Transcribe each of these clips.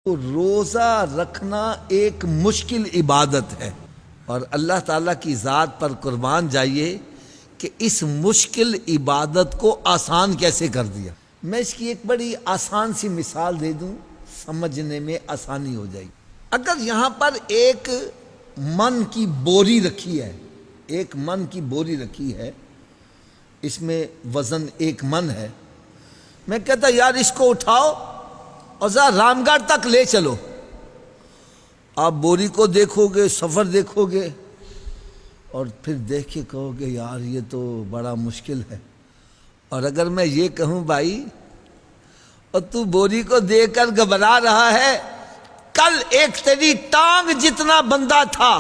روزہ رکھنا ایک مشکل عبادت ہے اور اللہ تعالیٰ کی ذات پر قربان جائیے کہ اس مشکل عبادت کو آسان کیسے کر دیا۔ میں اس کی ایک بڑی آسان سی مثال دے دوں، سمجھنے میں آسانی ہو جائے گی۔ اگر یہاں پر ایک من کی بوری رکھی ہے، ایک من کی بوری رکھی ہے، اس میں وزن 1 من ہے، میں کہتا یار اس کو اٹھاؤ اور ذرا رام گڑھ تک لے چلو۔ آپ بوری کو دیکھو گے، سفر دیکھو گے اور پھر دیکھ کے کہو گے یار یہ تو بڑا مشکل ہے۔ اور اگر میں یہ کہوں بھائی اور تو بوری کو دیکھ کر گھبرا رہا ہے، کل ایک تیری ٹانگ جتنا بندہ تھا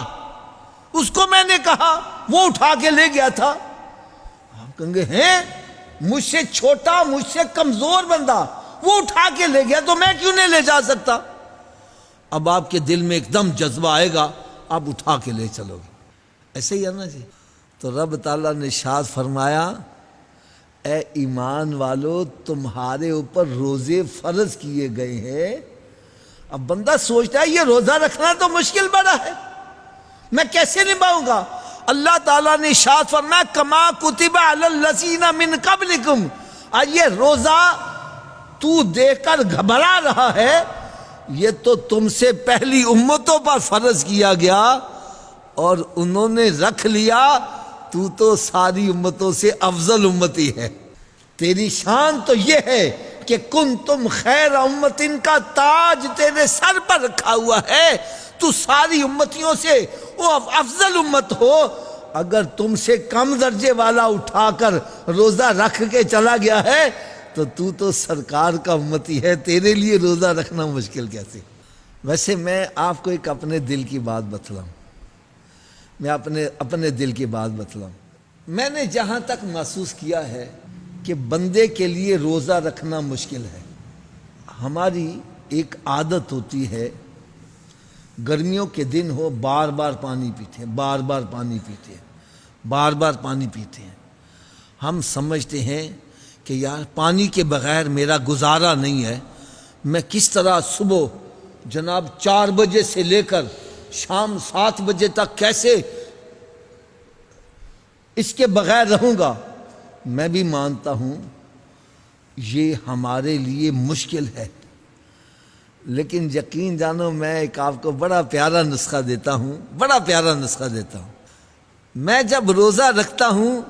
اس کو میں نے کہا وہ اٹھا کے لے گیا تھا، آپ کہیں گے ہیں مجھ سے چھوٹا، مجھ سے کمزور بندہ وہ اٹھا کے لے گیا تو میں کیوں نہیں لے جا سکتا؟ اب آپ کے دل میں ایک دم جذبہ آئے گا، آپ اٹھا کے لے چلو گے۔ ایسے ہی ہے نا جی۔ تو رب تعالیٰ نے ارشاد فرمایا اے ایمان والو تمہارے اوپر روزے فرض کیے گئے ہیں۔ اب بندہ سوچتا ہے یہ روزہ رکھنا تو مشکل بڑا ہے، میں کیسے نبھاؤں گا؟ اللہ تعالیٰ نے ارشاد فرمایا کما کتب علی الذین من قبلکم، یہ روزہ تو دیکھ کر گھبرا رہا ہے، یہ تو تم سے پہلی امتوں پر فرض کیا گیا اور انہوں نے رکھ لیا، تو ساری امتوں سے افضل امتی ہے۔ تیری شان تو یہ ہے کہ کنتم خیر امت، ان کا تاج تیرے سر پر رکھا ہوا ہے، تو ساری امتیوں سے وہ افضل امت ہو۔ اگر تم سے کم درجے والا اٹھا کر روزہ رکھ کے چلا گیا ہے تو سرکار کا امتی ہے، تیرے لیے روزہ رکھنا مشکل کیسے؟ ویسے میں آپ کو ایک اپنے دل کی بات بتلاؤں، میں اپنے دل کی بات بتلاؤں۔ میں نے جہاں تک محسوس کیا ہے کہ بندے کے لیے روزہ رکھنا مشکل ہے۔ ہماری ایک عادت ہوتی ہے، گرمیوں کے دن ہو بار بار پانی پیتے ہیں، بار بار پانی پیتے ہیں، بار بار پانی پیتے ہیں۔ ہم سمجھتے ہیں کہ یار پانی کے بغیر میرا گزارا نہیں ہے، میں کس طرح صبح جناب 4 بجے سے لے کر شام 7 بجے تک کیسے اس کے بغیر رہوں گا؟ میں بھی مانتا ہوں یہ ہمارے لیے مشکل ہے، لیکن یقین جانو میں ایک آپ کو بڑا پیارا نسخہ دیتا ہوں، بڑا پیارا نسخہ دیتا ہوں۔ میں جب روزہ رکھتا ہوں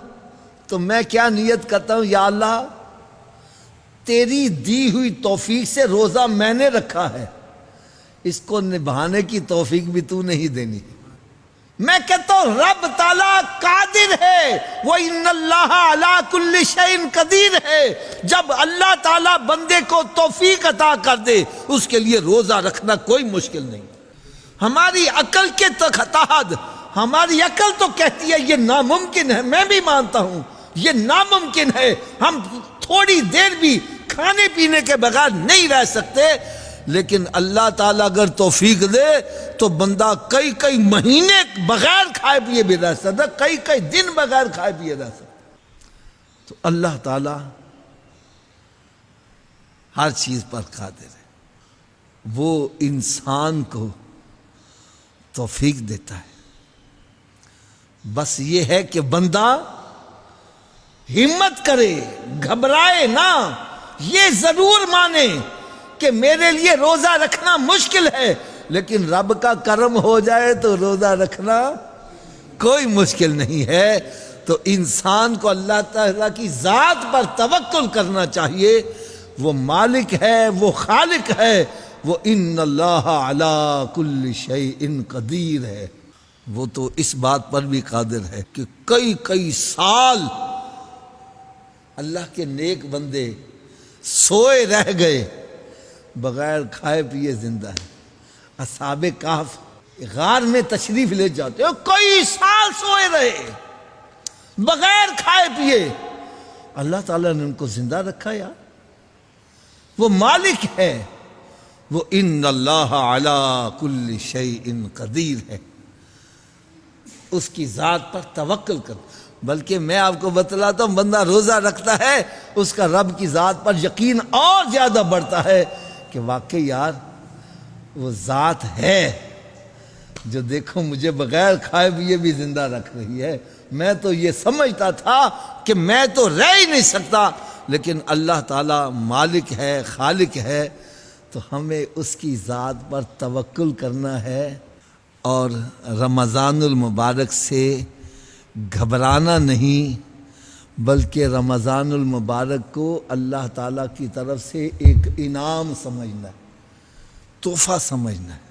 تو میں کیا نیت کرتا ہوں، یا اللہ تیری دی ہوئی توفیق سے روزہ میں نے رکھا ہے، اس کو نبھانے کی توفیق بھی تو نہیں دینی۔ میں کہتا ہوں رب تعالیٰ قادر ہے، وَإِنَّ اللَّهَ عَلَىٰ كُلِّ شَيْءٍ قَدِيرٌ ہے۔ جب اللہ تعالیٰ بندے کو توفیق عطا کر دے اس کے لیے روزہ رکھنا کوئی مشکل نہیں۔ ہماری عقل کے تحت ہماری عقل تو کہتی ہے یہ ناممکن ہے، میں بھی مانتا ہوں یہ ناممکن ہے، ہم تھوڑی دیر بھی کھانے پینے کے بغیر نہیں رہ سکتے، لیکن اللہ تعالیٰ اگر توفیق دے تو بندہ کئی مہینے بغیر کھائے پیے بھی رہ سکتا، کئی دن بغیر کھائے پیے رہ سکتا۔ تو اللہ تعالیٰ ہر چیز پر قادر ہے، وہ انسان کو توفیق دیتا ہے، بس یہ ہے کہ بندہ ہمت کرے، گھبرائے نہ، یہ ضرور مانے کہ میرے لیے روزہ رکھنا مشکل ہے، لیکن رب کا کرم ہو جائے تو روزہ رکھنا کوئی مشکل نہیں ہے۔ تو انسان کو اللہ تعالیٰ کی ذات پر توکل کرنا چاہیے، وہ مالک ہے، وہ خالق ہے، وہ ان اللہ علی کل شیء قدیر ہے، وہ تو اس بات پر بھی قادر ہے کہ کئی سال اللہ کے نیک بندے سوئے رہ گئے، بغیر کھائے پیے زندہ ہیں۔ اصحاب کہف غار میں تشریف لے جاتے ہیں، کئی سال سوئے رہے بغیر کھائے پیے، اللہ تعالیٰ نے ان کو زندہ رکھا یار، وہ مالک ہے، وہ ان اللہ علی کل شیء قدیر ہے، اس کی ذات پر توکل کر۔ بلکہ میں آپ کو بتلاتا ہوں بندہ روزہ رکھتا ہے اس کا رب کی ذات پر یقین اور زیادہ بڑھتا ہے کہ واقعی یار وہ ذات ہے جو دیکھو مجھے بغیر کھائے پیے بھی زندہ رکھ رہی ہے. میں تو یہ سمجھتا تھا کہ میں تو رہ ہی نہیں سکتا، لیکن اللہ تعالیٰ مالک ہے، خالق ہے، تو ہمیں اس کی ذات پر توکل کرنا ہے اور رمضان المبارک سے گھبرانا نہیں، بلکہ رمضان المبارک کو اللہ تعالیٰ کی طرف سے ایک انعام سمجھنا ہے، تحفہ سمجھنا ہے.